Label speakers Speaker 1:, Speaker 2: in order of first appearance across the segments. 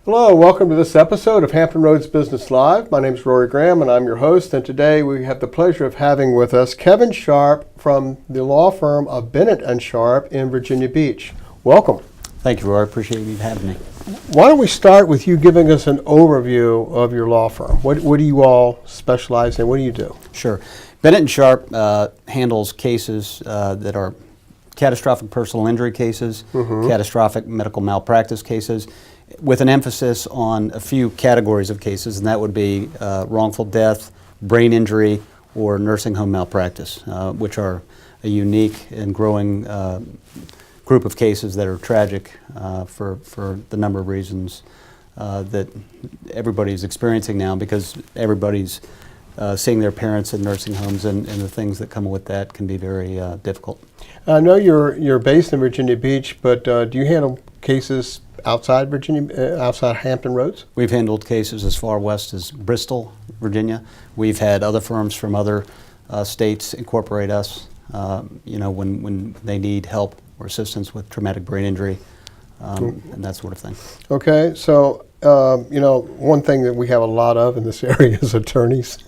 Speaker 1: Hello, welcome to this episode of Hampton Roads Business Live. My name is Rory Graham and I'm your host, and today we have the pleasure of having with us Kevin Sharp from the law firm of Bennett and Sharp in Virginia Beach. Welcome.
Speaker 2: Thank you, Rory. Appreciate you having me.
Speaker 1: Why don't we start with you giving us an overview of your law firm? What do you all specialize in? What do you do?
Speaker 2: Sure. Bennett and Sharp handles cases that are catastrophic personal injury cases, catastrophic medical malpractice cases, with an emphasis on a few categories of cases, and that would be wrongful death, brain injury, or nursing home malpractice, which are a unique and growing group of cases that are tragic for the number of reasons that everybody's experiencing now, because everybody's seeing their parents in nursing homes, and the things that come with that can be very difficult.
Speaker 1: I know you're based in Virginia Beach, but do you handle cases outside Virginia, outside Hampton Roads?
Speaker 2: We've handled cases as far west as Bristol, Virginia. We've had other firms from other states incorporate us, when they need help or assistance with traumatic brain injury and that sort of thing. Okay,
Speaker 1: so one thing that we have a lot of in this area is attorneys.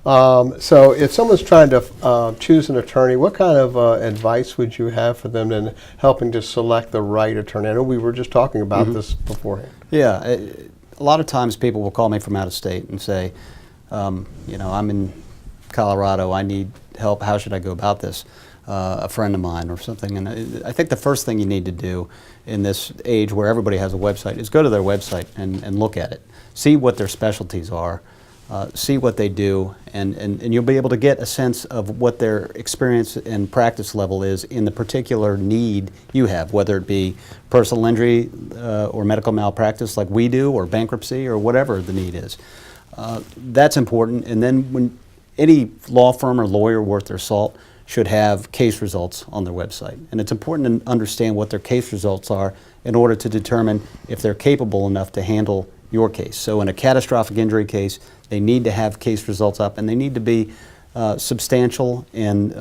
Speaker 1: So if someone's trying to choose an attorney, what kind of advice would you have for them in helping to select the right attorney? I know we were just talking about this beforehand.
Speaker 2: Yeah, a lot of times people will call me from out of state and say, I'm in Colorado, I need help, how should I go about this? A friend of mine or something. And I think the first thing you need to do in this age where everybody has a website is go to their website and look at it. See what their specialties are. See what they do, and you'll be able to get a sense of what their experience and practice level is in the particular need you have, whether it be personal injury or medical malpractice like we do, or bankruptcy, or whatever the need is. That's important. And then when any law firm or lawyer worth their salt should have case results on their website. And it's important to understand what their case results are in order to determine if they're capable enough to handle your case. So in a catastrophic injury case, they need to have case results up, and they need to be substantial and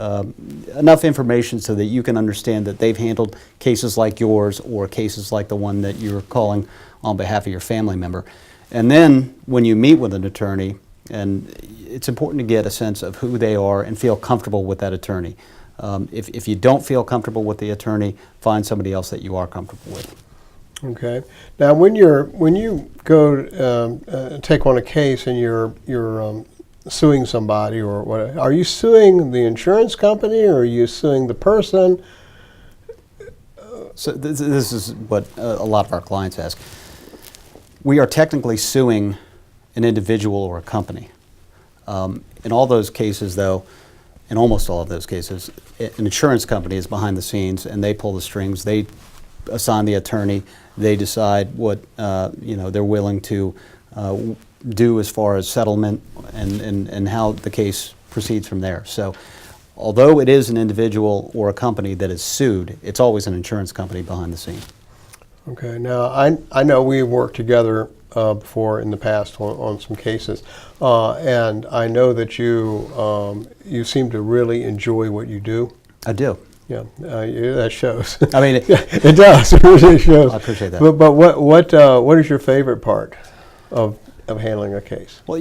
Speaker 2: enough information so that you can understand that they've handled cases like yours or cases like the one that you're calling on behalf of your family member. And then when you meet with an attorney, and it's important to get a sense of who they are and feel comfortable with that attorney. If you don't feel comfortable with the attorney, find somebody else that you are comfortable with.
Speaker 1: Okay. Now, when you go take on a case and you're suing somebody or what, are you suing the insurance company or are you suing the person?
Speaker 2: So this is what a lot of our clients ask. We are technically suing an individual or a company. In all those cases, though, in almost all of those cases, an insurance company is behind the scenes and they pull the strings. They assign the attorney. They decide what they're willing to do as far as settlement and how the case proceeds from there. So although it is an individual or a company that is sued, it's always an insurance company behind the scene.
Speaker 1: Okay. Now, I know we've worked together before in the past on some cases, and I know that you seem to really enjoy what you do.
Speaker 2: I do.
Speaker 1: Yeah, that shows.
Speaker 2: I mean,
Speaker 1: it does. It really shows.
Speaker 2: I appreciate that.
Speaker 1: But what is your favorite part of handling a case?
Speaker 2: Well,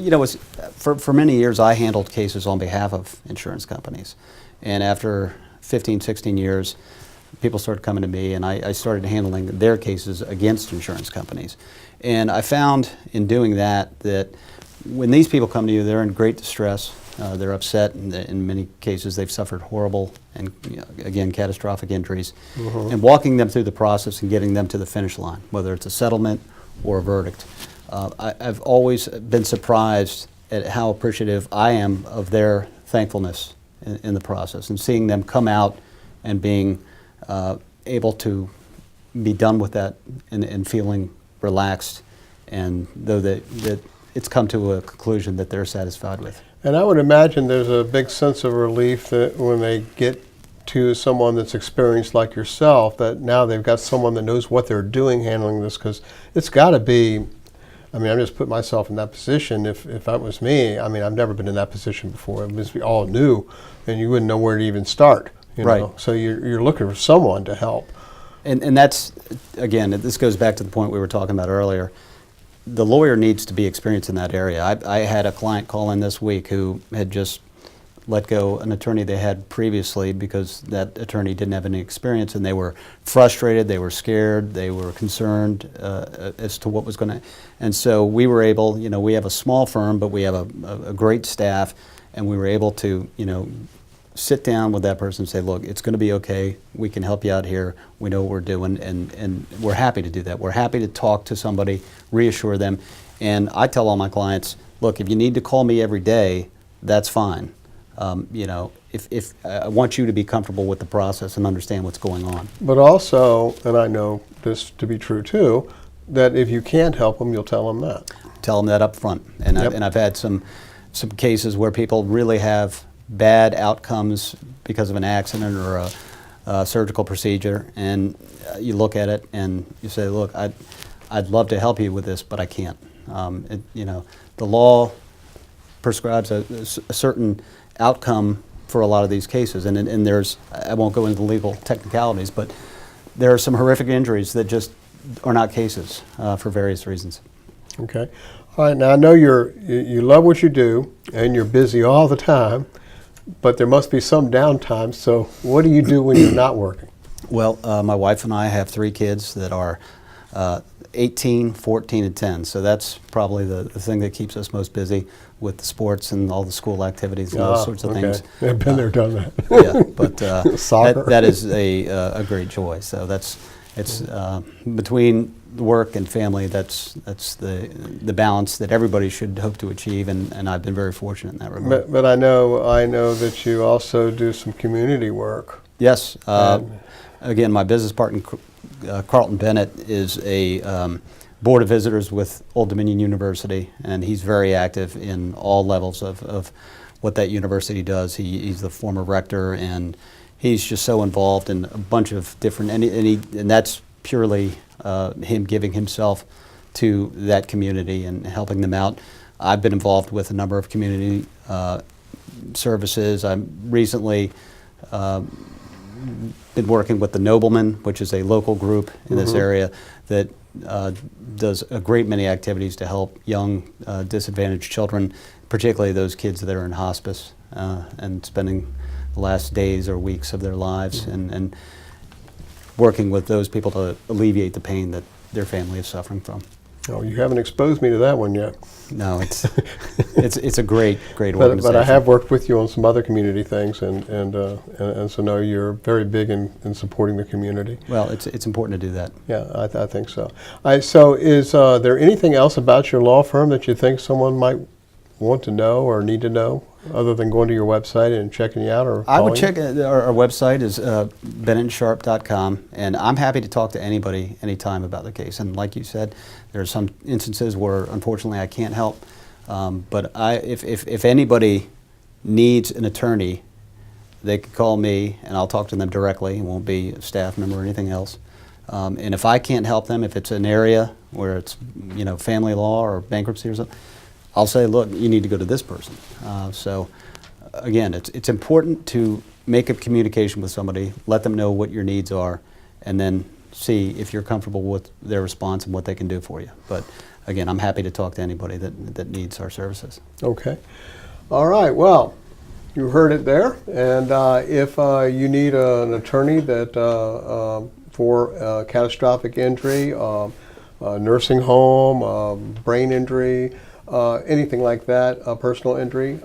Speaker 2: for many years I handled cases on behalf of insurance companies, and after 15, 16 years, people started coming to me, and I started handling their cases against insurance companies. And I found in doing that when these people come to you, they're in great distress. They're upset, and in many cases they've suffered horrible and again catastrophic injuries. And walking them through the process and getting them to the finish line, whether it's a settlement or a verdict. I've always been surprised at how appreciative I am of their thankfulness in the process, and seeing them come out and being able to be done with that and feeling relaxed, and though that it's come to a conclusion that they're satisfied with.
Speaker 1: And I would imagine there's a big sense of relief that when they get to someone that's experienced like yourself, that now they've got someone that knows what they're doing handling this, because it's got to be, I mean, I'm just putting myself in that position. If that was me, I mean, I've never been in that position before. It must be all new, and you wouldn't know where to even start.
Speaker 2: Right.
Speaker 1: So you're looking for someone to help.
Speaker 2: And that's, again, this goes back to the point we were talking about earlier. the lawyer needs to be experienced in that area. I had a client call in this week who had just let go an attorney they had previously because that attorney didn't have any experience, and they were frustrated, they were scared, they were concerned as to what was going to. And so we were able, we have a small firm, but we have a great staff, and we were able to, sit down with that person and say, look, it's going to be okay. We can help you out here. We know what we're doing, and we're happy to do that. We're happy to talk to somebody, reassure them. And I tell all my clients, look, if you need to call me every day, that's fine. If I want you to be comfortable with the process and understand what's going on.
Speaker 1: But also, and I know this to be true too, that if you can't help them, you'll tell them that.
Speaker 2: Tell them that up front. And,
Speaker 1: Yep.
Speaker 2: I've had some cases where people really have bad outcomes because of an accident or a surgical procedure, and you look at it and you say, look, I'd love to help you with this, but I can't. The law prescribes a certain outcome for a lot of these cases, and there's, I won't go into the legal technicalities, but there are some horrific injuries that just are not cases for various reasons.
Speaker 1: Okay. All right. Now I know you love what you do and you're busy all the time, but there must be some downtime. So what do you do when you're not working?
Speaker 2: Well, my wife and I have 3 kids that are 18, 14, and 10. So that's probably the thing that keeps us most busy with the sports and all the school activities and those sorts of things.
Speaker 1: I've been there, done that.
Speaker 2: Yeah, but
Speaker 1: Soccer.
Speaker 2: that is a great joy. So it's between work and family. That's the balance that everybody should hope to achieve, and I've been very fortunate in that regard.
Speaker 1: But I know that you also do some community work.
Speaker 2: Yes. Again, my business partner, Carlton Bennett, is a Board of Visitors with Old Dominion University, and he's very active in all levels of what that university does. He's the former rector, and he's just so involved in a bunch of different, and that's purely him giving himself to that community and helping them out. I've been involved with a number of community services. I'm recently been working with the Noblemen, which is a local group in this area that does a great many activities to help young disadvantaged children, particularly those kids that are in hospice and spending the last days or weeks of their lives, and working with those people to alleviate the pain that their family is suffering from.
Speaker 1: Oh, you haven't exposed me to that one yet.
Speaker 2: No, it's a great organization.
Speaker 1: But I have worked with you on some other community things, and so no, you're very big in supporting the community.
Speaker 2: Well, it's important to do that.
Speaker 1: Yeah, I think so. So is there anything else about your law firm that you think someone might want to know or need to know, other than going to your website and checking you out or
Speaker 2: I would
Speaker 1: calling
Speaker 2: check our website is BennettSharp.com, and I'm happy to talk to anybody anytime about the case. And like you said, there are some instances where unfortunately I can't help, but if anybody needs an attorney, they can call me and I'll talk to them directly. It won't be a staff member or anything else. And if I can't help them, if it's an area where it's family law or bankruptcy or something, I'll say, look, you need to go to this person. So again, it's important to make a communication with somebody, let them know what your needs are, and then see if you're comfortable with their response and what they can do for you. But again, I'm happy to talk to anybody that needs our services.
Speaker 1: Okay. All right. Well, you heard it there. And if you need an attorney that for catastrophic injury, nursing home, brain injury, anything like that, personal injury,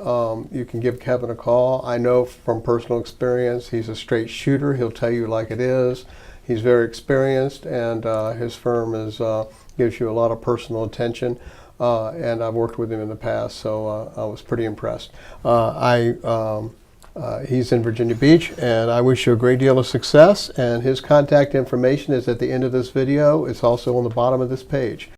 Speaker 1: you can give Kevin a call. I know from personal experience, he's a straight shooter. He'll tell you like it is. He's very experienced, and his firm gives you a lot of personal attention. And I've worked with him in the past, so I was pretty impressed. He's in Virginia Beach, and I wish you a great deal of success. And his contact information is at the end of this video. It's also on the bottom of this page.